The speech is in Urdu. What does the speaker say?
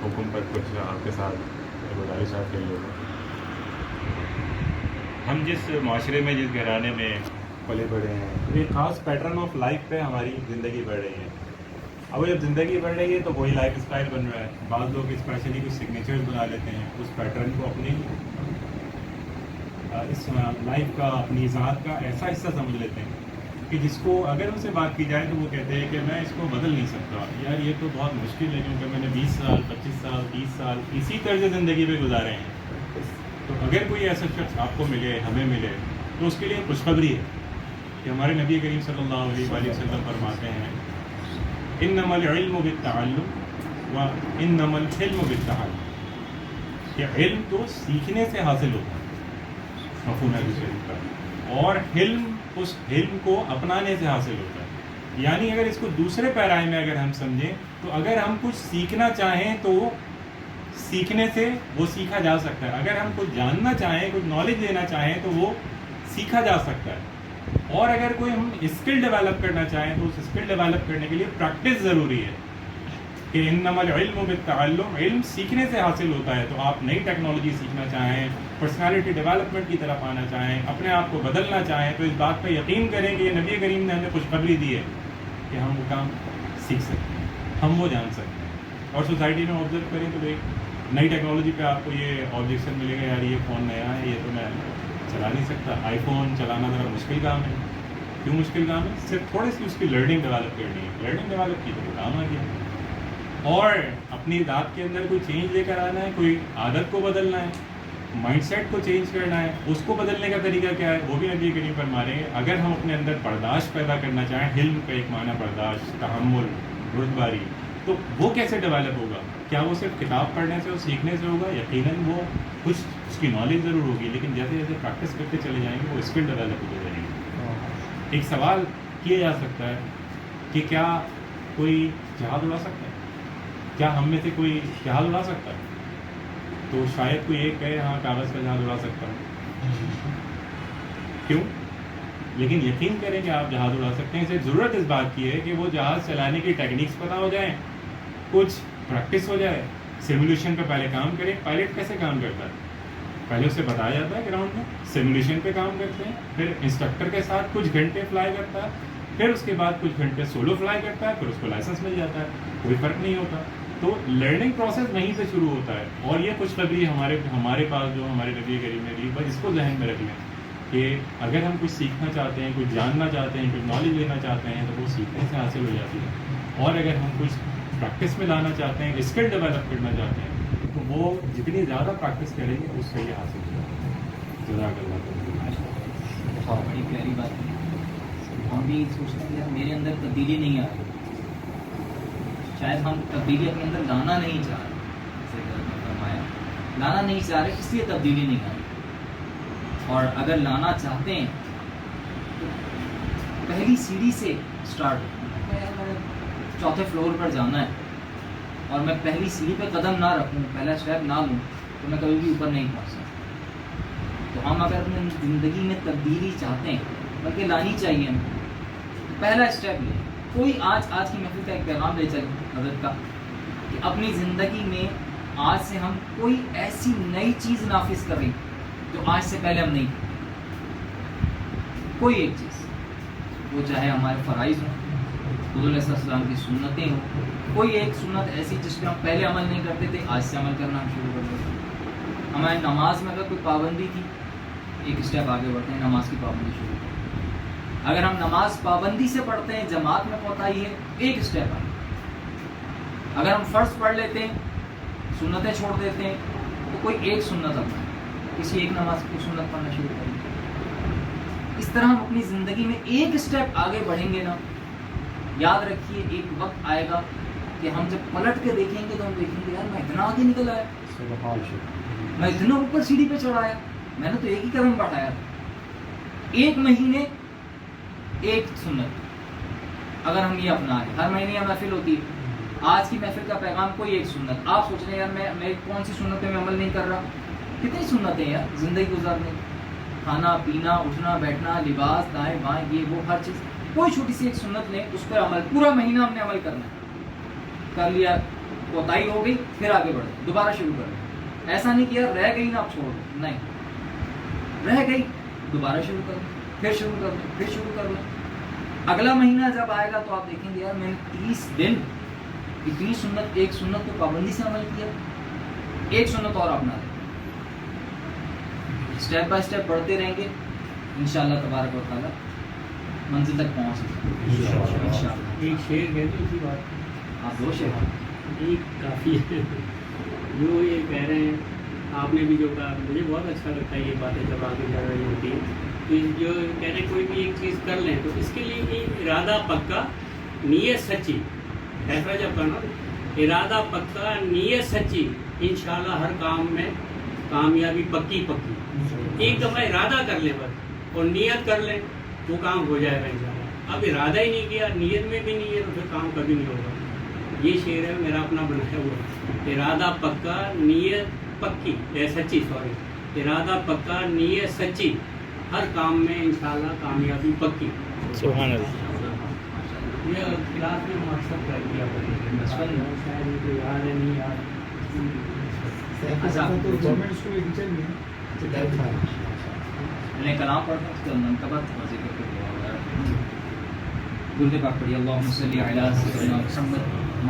حکم پر کچھ آپ کے ساتھ گزارشات کے لیے. ہم جس معاشرے میں جس گھرانے میں پلے بڑھے ہیں ایک خاص پیٹرن آف لائف پہ ہماری زندگی بڑھ رہی ہے. اب جب زندگی بڑھ رہی ہے تو وہی لائف اسٹائل بن رہا ہے. بعض لوگ اسپیشلی کچھ سگنیچرز بنا لیتے ہیں اس پیٹرن کو اپنی اس لائف کا اپنی ذات کا ایسا حصہ سمجھ لیتے ہیں کہ جس کو اگر ان سے بات کی جائے تو وہ کہتے ہیں کہ میں اس کو بدل نہیں سکتا. یار یہ تو بہت مشکل ہے کیونکہ میں نے 20 سال 25 سال 30 سال اسی طرز زندگی پہ گزارے ہیں. تو اگر کوئی ایسا شخص آپ کو ملے ہمیں ملے تو اس کے لیے خوشخبری ہے کہ ہمارے نبی کریم صلی اللہ علیہ وآلہ وسلم فرماتے ہیں انما العلم بالتعلم وانما الحلم بالتعلم. کہ علم تو سیکھنے سے حاصل ہوتا ہے مفہوم حدیث شریف کا, اور حلم اس علم کو اپنانے سے حاصل ہوتا ہے. یعنی اگر اس کو دوسرے پیرائے میں اگر ہم سمجھیں تو اگر ہم کچھ سیکھنا چاہیں تو سیکھنے سے وہ سیکھا جا سکتا ہے. اگر ہم کچھ جاننا چاہیں کچھ نالج لینا چاہیں تو وہ سیکھا جا سکتا ہے. اور اگر کوئی ہم اسکل ڈیولپ کرنا چاہیں تو اس اسکل ڈیولپ کرنے کے لیے پریکٹس ضروری ہے. کہ انما العلم بالتعلم, علم سیکھنے سے حاصل ہوتا ہے. تو آپ نئی ٹیکنالوجی سیکھنا چاہیں, پرسنالٹی ڈیولپمنٹ کی طرف آنا چاہیں, اپنے آپ کو بدلنا چاہیں تو اس بات پہ یقین کریں کہ یہ نبی کریم نے ہمیں خوشخبری دی ہے کہ ہم وہ کام سیکھ سکتے ہیں, ہم وہ جان سکتے ہیں. اور سوسائٹی میں آبزرو کریں تو ایک نئی ٹیکنالوجی پہ آپ کو یہ آبجیکشن ملے گا, یار یہ فون نیا ہے, یہ تو میں چلا نہیں سکتا. آئی فون چلانا ذرا مشکل کام ہے. کیوں مشکل کام ہے؟ صرف تھوڑی سی اس کی لرننگ ڈیولپ کرنی ہے. لرننگ ڈیولپ کی تو کام آ گیا. اور اپنی ذات کے اندر کوئی چینج لے کر آنا ہے, کوئی عادت کو بدلنا ہے, مائنڈ سیٹ کو چینج کرنا ہے, اس کو بدلنے کا طریقہ کیا ہے وہ بھی نبی کریم فرما رہے ہیں. اگر ہم اپنے اندر برداشت پیدا کرنا چاہیں, حلم کا ایک معنی برداشت, تحمل, بردباری, تو وہ کیسے ڈیولپ ہوگا؟ کیا وہ صرف کتاب پڑھنے سے اور سیکھنے سے ہوگا؟ یقیناً وہ کچھ اس کی نالج ضرور ہوگی, لیکن جیسے جیسے پریکٹس کرتے چلے جائیں گے وہ اسکل ڈیولپ ہوتے جائیں گے. ایک سوال کیا جا سکتا ہے کہ کیا کوئی جہاز اڑا سکتا ہے؟ کیا ہم میں سے کوئی جہاز اڑا سکتا ہے؟ تو شاید کوئی ایک کہے ہاں کاغذ کا جہاز اڑا سکتا ہے. کیوں؟ لیکن یقین کریں کہ آپ جہاز اڑا سکتے ہیں. اسے ضرورت اس بات کی ہے کہ وہ جہاز چلانے کی ٹیکنیکس پتہ ہو جائیں, کچھ پریکٹس ہو جائے, سیمولیشن پہ پہلے کام کریں. پائلٹ کیسے کام کرتا ہے؟ پہلے اسے بتایا جاتا ہے گراؤنڈ میں, سیمولیشن پہ کام کرتے ہیں, پھر انسٹرکٹر کے ساتھ کچھ گھنٹے فلائی کرتا ہے, پھر اس کے بعد کچھ گھنٹے سولو فلائی کرتا ہے, پھر اس کو لائسنس مل جاتا ہے. کوئی فرق نہیں ہوتا. تو لرننگ پروسیس وہیں سے شروع ہوتا ہے. اور یہ خوشخبری ہمارے پاس جو ہمارے نبی کریم نے دی, بس اس کو ذہن میں رکھ لیں کہ اگر ہم کچھ سیکھنا چاہتے ہیں, کچھ جاننا چاہتے ہیں, کچھ نالج لینا چاہتے ہیں تو وہ سیکھنے سے حاصل ہو جاتی ہے. اور اگر ہم کچھ پریکٹس میں لانا چاہتے ہیں, اسکل ڈیولپ کرنا چاہتے ہیں تو وہ جتنی زیادہ پریکٹس کریں گے اس سے یہ حاصل ہو جاتا ہے. جزاک اللہ. بہت بڑی پیاری بات ہے. ہم بھی سوچتے ہیں کہ میرے اندر تبدیلی نہیں آ رہی, شاید ہم تبدیلی اپنے اندر لانا نہیں چاہ رہے. جیسے فرمایا لانا نہیں چاہ رہے, اس لیے تبدیلی نہیں آ رہی. اور اگر لانا چاہتے ہیں تو پہلی سیڑھی سے اسٹارٹ ہو. چوتھے فلور پر جانا ہے اور میں پہلی سیڑھی پہ قدم نہ رکھوں, پہلا اسٹیپ نہ لوں تو میں کبھی بھی اوپر نہیں پہنچ سکتا. تو ہم اگر اپنی زندگی میں تبدیلی چاہتے ہیں, بلکہ لانی چاہیے, ہمیں پہلا اسٹیپ لیں. کوئی آج کی محفل کا ایک پیغام لے چلیں حضرت کا کہ اپنی زندگی میں آج سے ہم کوئی ایسی نئی چیز نافذ کریں جو آج سے پہلے ہم نہیں کرتے. کوئی ایک چیز, وہ چاہے ہمارے فرائض ہوں, حضور علیہ السلام کی سنتیں ہوں, کوئی ایک سنت ایسی جس پہ ہم پہلے عمل نہیں کرتے تھے, آج سے عمل کرنا ہم شروع کر دیتے. ہماری نماز میں اگر کوئی پابندی تھی, ایک اسٹیپ آگے بڑھتے ہیں, نماز کی پابندی شروع کرتے ہیں. اگر ہم نماز پابندی سے پڑھتے ہیں, جماعت میں کوتاہی ہے, ایک اسٹیپ آئے. اگر ہم فرض پڑھ لیتے ہیں, سنتیں چھوڑ دیتے ہیں, تو کوئی ایک سنت اپنا, کسی ایک نماز کی سنت پڑھنا شروع کریں. اس طرح ہم اپنی زندگی میں ایک اسٹیپ آگے بڑھیں گے نا, یاد رکھیے ایک وقت آئے گا کہ ہم جب پلٹ کے دیکھیں گے تو ہم دیکھیں گے یار میں اتنا آگے نکل آیا, میں اتنا اوپر سیڑھی پہ چڑھایا, میں نے تو ایک ہی قدم بڑھایا تھا. ایک مہینے ایک سنت اگر ہم یہ اپنا رہے, ہر مہینے یہ محفل ہوتی ہے, آج کی محفل کا پیغام کوئی ایک سنت. آپ سوچ رہے ہیں یار میں کون سی سنت پہ میں عمل نہیں کر رہا, کتنی سنتیں یار زندگی گزارنے, کھانا پینا, اٹھنا بیٹھنا, لباس, دائیں بائیں, یہ وہ ہر چیز. کوئی چھوٹی سی ایک سنت لیں, اس پر عمل, پورا مہینہ ہم نے عمل کرنا ہے. کر لیا, کوتاہی ہو گئی پھر آگے بڑھ جائیں، دوبارہ شروع کر لیں. ایسا نہیں کیا رہ گئی نا آپ چھوڑ دیں، نہیں، رہ گئی دوبارہ شروع کر لیں، پھر شروع کر لیں، پھر شروع کر لیں. اگلا مہینہ جب آئے گا تو آپ دیکھیں گے یار میں نے 30 دن اتنی سنت، ایک سنت کو پابندی سے عمل کیا، ایک سنت اور اپنا لیں. اسٹیپ بائی اسٹیپ بڑھتے رہیں گے انشاءاللہ تبارک و تعالیٰ منزل تک پہنچ سکتے انشاءاللہ. ایک شعر کہہ دیں اسی بات پہ. آپ 2 شعر ایک کافی ہے. جو یہ کہہ رہے ہیں آپ نے بھی جو کہا مجھے بہت اچھا لگتا ہے یہ باتیں جب آگے جا رہی ہوتی ہیں کہ جو کہہ رہے ہیں کوئی بھی ایک چیز کر لیں تو اس کے لیے ایک ارادہ پکا، نیت سچی. فیصلہ جب کرنا ارادہ پکا، نیت سچی، انشاءاللہ ہر کام میں کامیابی پکی پکی. ایک دفعہ ارادہ کر لیں بس اور نیت کر لیں، وہ کام ہو جائے گا انشاءاللہ. اب ارادہ ہی نہیں کیا، نیت میں بھی نہیں ہے تو پھر کام کبھی نہیں ہوگا. یہ شعر ہے میرا اپنا بنایا ہوا، ارادہ پکا نیت پکی سچی، سوری، ارادہ پکا نیت سچی، ہر کام میں انشاءاللہ کامیابی پکی. سبحان اللہ. یہ کلاس میں مقصد کر دیا شاید ان کو یاد ہے نہیں یاد. گورنمنٹ اسکول کے ٹیچر بھی ہیں. میں نے کلام پڑھا اس کا منقبت ذکر کر دیا. درود پاک پڑھیے، اللہم صلی علی سیدنا محمد.